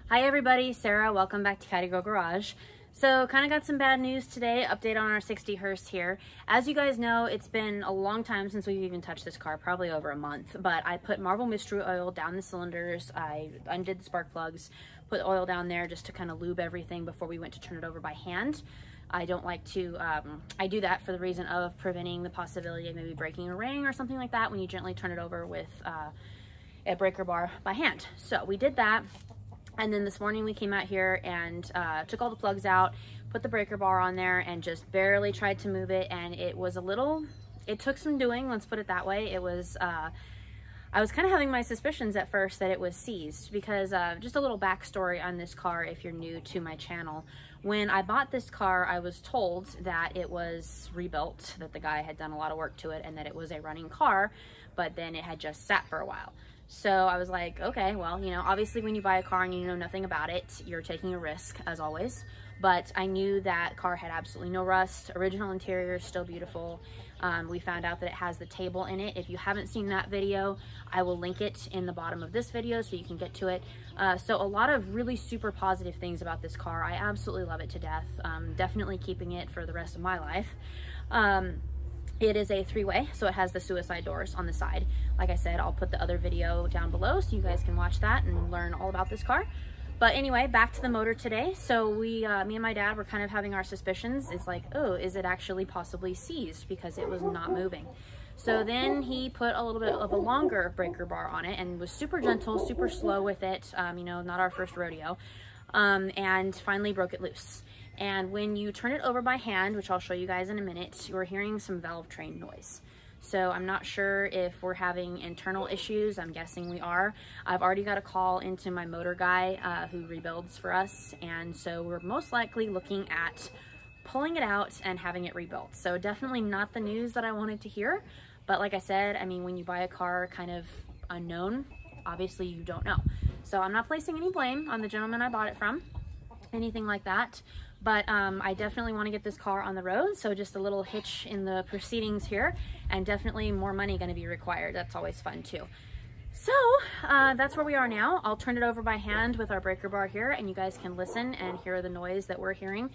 Hi everybody, Sarah. Welcome back to Caddy Garage. So kind of got some bad news today, update on our 60 Hearse here. As you guys know, it's been a long time since we've even touched this car, probably over a month, but I put Marvel Mystery Oil down the cylinders, I undid the spark plugs, put oil down there just to kind of lube everything before we went to turn it over by hand. I don't like to, I do that for the reason of preventing the possibility of maybe breaking a ring or something like that when you gently turn it over with a breaker bar by hand. So we did that. And then this morning we came out here and took all the plugs out, put the breaker bar on there and just barely tried to move it. And it was it took some doing, let's put it that way. It was, I was kind of having my suspicions at first that it was seized because just a little backstory on this car if you're new to my channel. When I bought this car, I was told that it was rebuilt, that the guy had done a lot of work to it and that it was a running car, but then it had just sat for a while. So I was like, okay, well, you know, obviously when you buy a car and you know nothing about it, you're taking a risk as always. But I knew that car had absolutely no rust. Original interior is still beautiful. We found out that it has the table in it. If you haven't seen that video, I will link it in the bottom of this video so you can get to it. So a lot of really super positive things about this car. I absolutely love it to death. Definitely keeping it for the rest of my life. It is a three-way, so it has the suicide doors on the side. Like I said, I'll put the other video down below so you guys can watch that and learn all about this car. But anyway, back to the motor today. So me and my dad were kind of having our suspicions. It's like, oh, is it actually possibly seized because it was not moving? So then he put a little bit of a longer breaker bar on it and was super gentle, super slow with it. You know, not our first rodeo. And finally broke it loose. And when you turn it over by hand, which I'll show you guys in a minute, you're hearing some valve train noise. So I'm not sure if we're having internal issues. I'm guessing we are. I've already got a call into my motor guy who rebuilds for us. And so we're most likely looking at pulling it out and having it rebuilt. So definitely not the news that I wanted to hear. But like I said, I mean, when you buy a car kind of unknown, obviously you don't know. So I'm not placing any blame on the gentleman I bought it from, anything like that. But I definitely want to get this car on the road, so just a little hitch in the proceedings here, and definitely more money going to be required. That's always fun too. So that's where we are now. I'll turn it over by hand with our breaker bar here, and you guys can listen and hear the noise that we're hearing.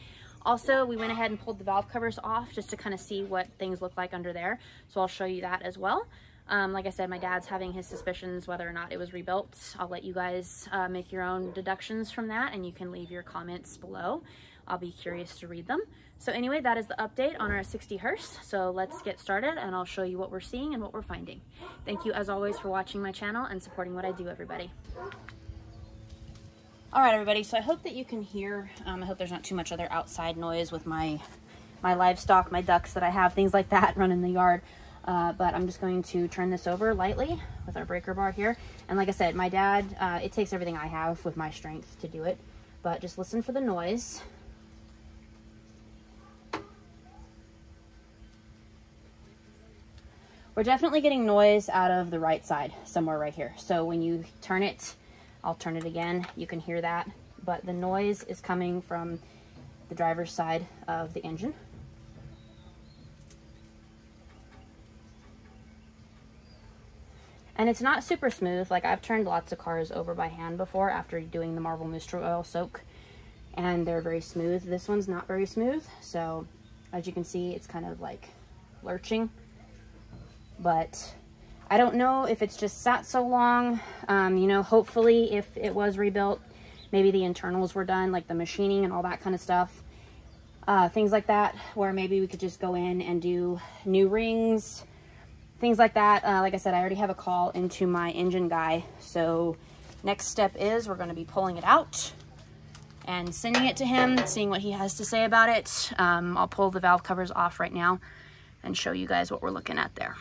Also, we went ahead and pulled the valve covers off just to kind of see what things look like under there, so I'll show you that as well. Like I said, my dad's having his suspicions whether or not it was rebuilt. I'll let you guys make your own deductions from that, and you can leave your comments below. I'll be curious to read them. So anyway, that is the update on our 60 Hearse. So let's get started and I'll show you what we're seeing and what we're finding. Thank you as always for watching my channel and supporting what I do, everybody. All right, everybody, so I hope that you can hear, I hope there's not too much other outside noise with my livestock, my ducks that I have, things like that run in the yard. But I'm just going to turn this over lightly with our breaker bar here. And like I said, my dad, it takes everything I have with my strength to do it, but just listen for the noise. We're definitely getting noise out of the right side, somewhere right here. So when you turn it, I'll turn it again, you can hear that. But the noise is coming from the driver's side of the engine. And it's not super smooth. Like, I've turned lots of cars over by hand before after doing the Marvel Mystery Oil soak, and they're very smooth. This one's not very smooth. So as you can see, it's kind of like lurching. But I don't know if it's just sat so long. You know, hopefully if it was rebuilt, maybe the internals were done, like the machining and all that kind of stuff. Things like that, where maybe we could just go in and do new rings, things like that. Like I said, I already have a call into my engine guy. So next step is we're going to be pulling it out and sending it to him, seeing what he has to say about it. I'll pull the valve covers off right now and show you guys what we're looking at there.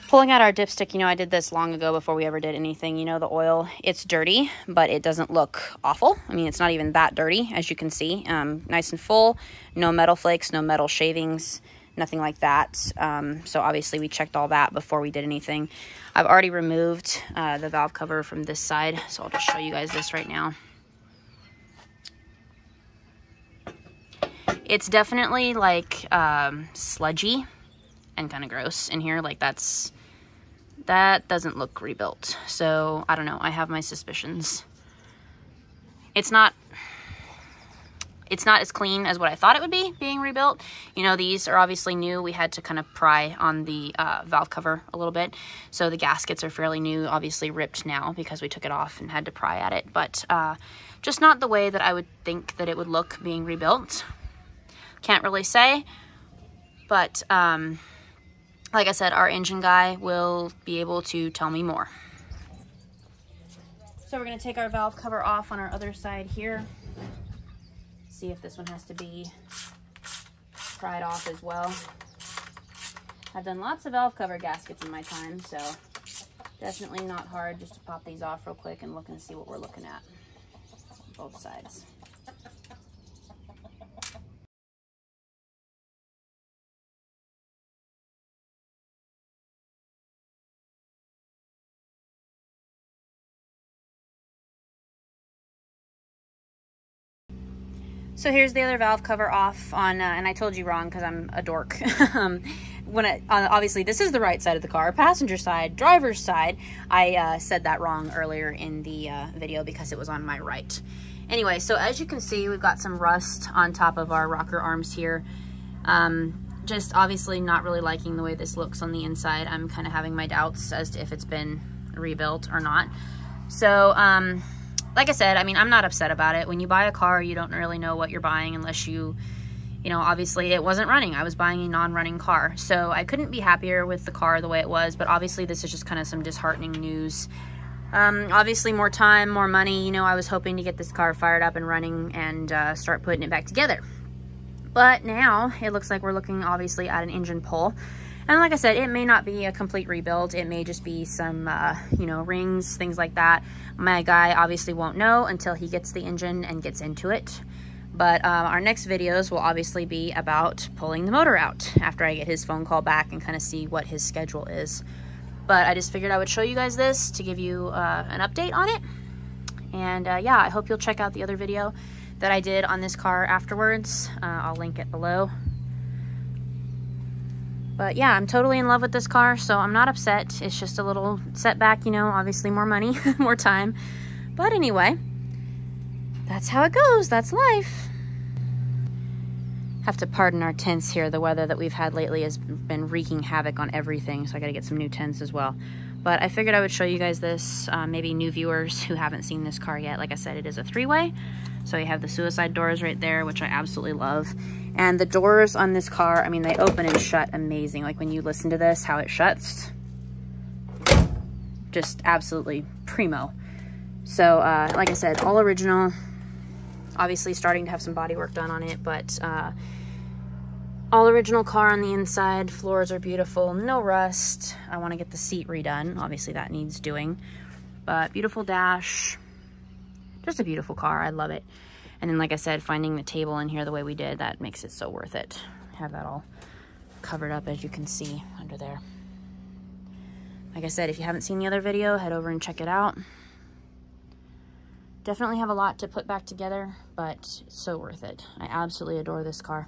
Pulling out our dipstick, you know, I did this long ago before we ever did anything. You know, the oil, it's dirty, but it doesn't look awful. I mean, it's not even that dirty, as you can see. Nice and full, no metal flakes, no metal shavings, nothing like that. So obviously we checked all that before we did anything. I've already removed the valve cover from this side, so I'll just show you guys this right now. It's definitely like sludgy and kind of gross in here. Like that's that doesn't look rebuilt. So I don't know, I have my suspicions. It's not as clean as what I thought it would be being rebuilt. You know, these are obviously new. We had to kind of pry on the valve cover a little bit. So the gaskets are fairly new, obviously ripped now because we took it off and had to pry at it. But just not the way that I would think that it would look being rebuilt. Can't really say. But like I said, our engine guy will be able to tell me more. So we're going to take our valve cover off on our other side here. See if this one has to be pried off as well. I've done lots of valve cover gaskets in my time, so definitely not hard just to pop these off real quick and look and see what we're looking at on both sides. So here's the other valve cover off on, and I told you wrong because I'm a dork. Obviously this is the right side of the car, passenger side, driver's side. I said that wrong earlier in the video because it was on my right. Anyway, so as you can see, we've got some rust on top of our rocker arms here. Just obviously not really liking the way this looks on the inside. I'm kind of having my doubts as to if it's been rebuilt or not. So, like I said, I mean, I'm not upset about it. When you buy a car, you don't really know what you're buying unless you know, obviously it wasn't running. I was buying a non-running car. So I couldn't be happier with the car the way it was, but obviously this is just kind of some disheartening news. Obviously more time, more money. You know, I was hoping to get this car fired up and running and start putting it back together. But now it looks like we're looking obviously at an engine pull. And like I said, it may not be a complete rebuild. It may just be some, you know, rings, things like that. My guy obviously won't know until he gets the engine and gets into it. But our next videos will obviously be about pulling the motor out after I get his phone call back and kind of see what his schedule is. But I just figured I would show you guys this to give you an update on it. And yeah, I hope you'll check out the other video that I did on this car afterwards. I'll link it below. But yeah, I'm totally in love with this car, so I'm not upset. It's just a little setback, you know, obviously more money, more time. But anyway, that's how it goes. That's life. Have to pardon our tents here. The weather that we've had lately has been wreaking havoc on everything, so I gotta get some new tents as well. But I figured I would show you guys this, maybe new viewers who haven't seen this car yet. Like I said, it is a three-way. So you have the suicide doors right there, which I absolutely love. And the doors on this car, I mean, they open and shut amazing. Like when you listen to this, how it shuts, just absolutely primo. So like I said, all original. Obviously starting to have some body work done on it, but all original car on the inside. Floors are beautiful, no rust. I want to get the seat redone. Obviously that needs doing, but beautiful dash. Just a beautiful car. I love it. And then, like I said, finding the table in here the way we did, that makes it so worth it. Have that all covered up, as you can see under there. Like I said, if you haven't seen the other video, head over and check it out. Definitely have a lot to put back together, but so worth it. I absolutely adore this car.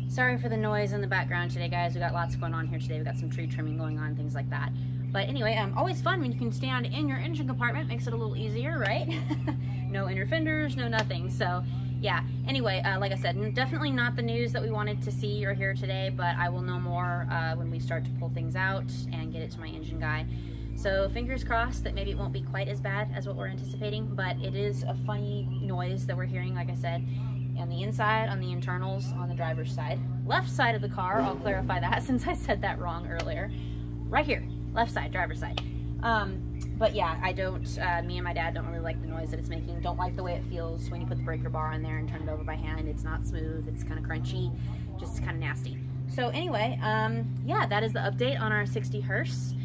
Sorry for the noise in the background today, guys. We got lots going on here today. We got some tree trimming going on, things like that. But anyway, always fun when you can stand in your engine compartment. Makes it a little easier, right? No inner fenders, no nothing. So yeah, anyway, like I said, definitely not the news that we wanted to see or hear today, but I will know more when we start to pull things out and get it to my engine guy. So fingers crossed that maybe it won't be quite as bad as what we're anticipating, but it is a funny noise that we're hearing, like I said, on the inside, on the internals, on the driver's side. Left side of the car, I'll clarify that since I said that wrong earlier. Right here, left side, driver's side. But yeah, I don't, me and my dad don't really like the noise that it's making. Don't like the way it feels when you put the breaker bar on there and turn it over by hand. It's not smooth, it's kind of crunchy, just kind of nasty. So anyway, yeah, that is the update on our 60 Hearse.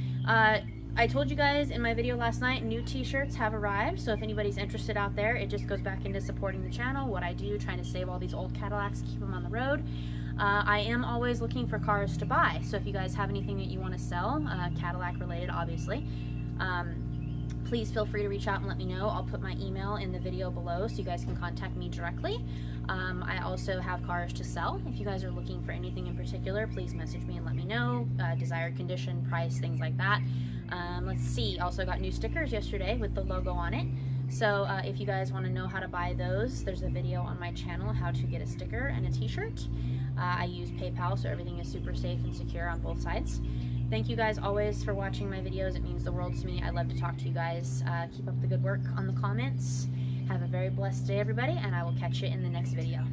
I told you guys in my video last night, new t-shirts have arrived, so if anybody's interested out there, it just goes back into supporting the channel, what I do, trying to save all these old Cadillacs, keep them on the road. I am always looking for cars to buy, so if you guys have anything that you want to sell, Cadillac related obviously, please feel free to reach out and let me know. I'll put my email in the video below so you guys can contact me directly. I also have cars to sell. If you guys are looking for anything in particular, please message me and let me know. Desired condition, price, things like that. Let's see, also got new stickers yesterday with the logo on it. So if you guys want to know how to buy those, there's a video on my channel how to get a sticker and a t-shirt. I use PayPal, so everything is super safe and secure on both sides. Thank you guys always for watching my videos. It means the world to me. I love to talk to you guys. Keep up the good work on the comments. Have a very blessed day, everybody, and I will catch you in the next video.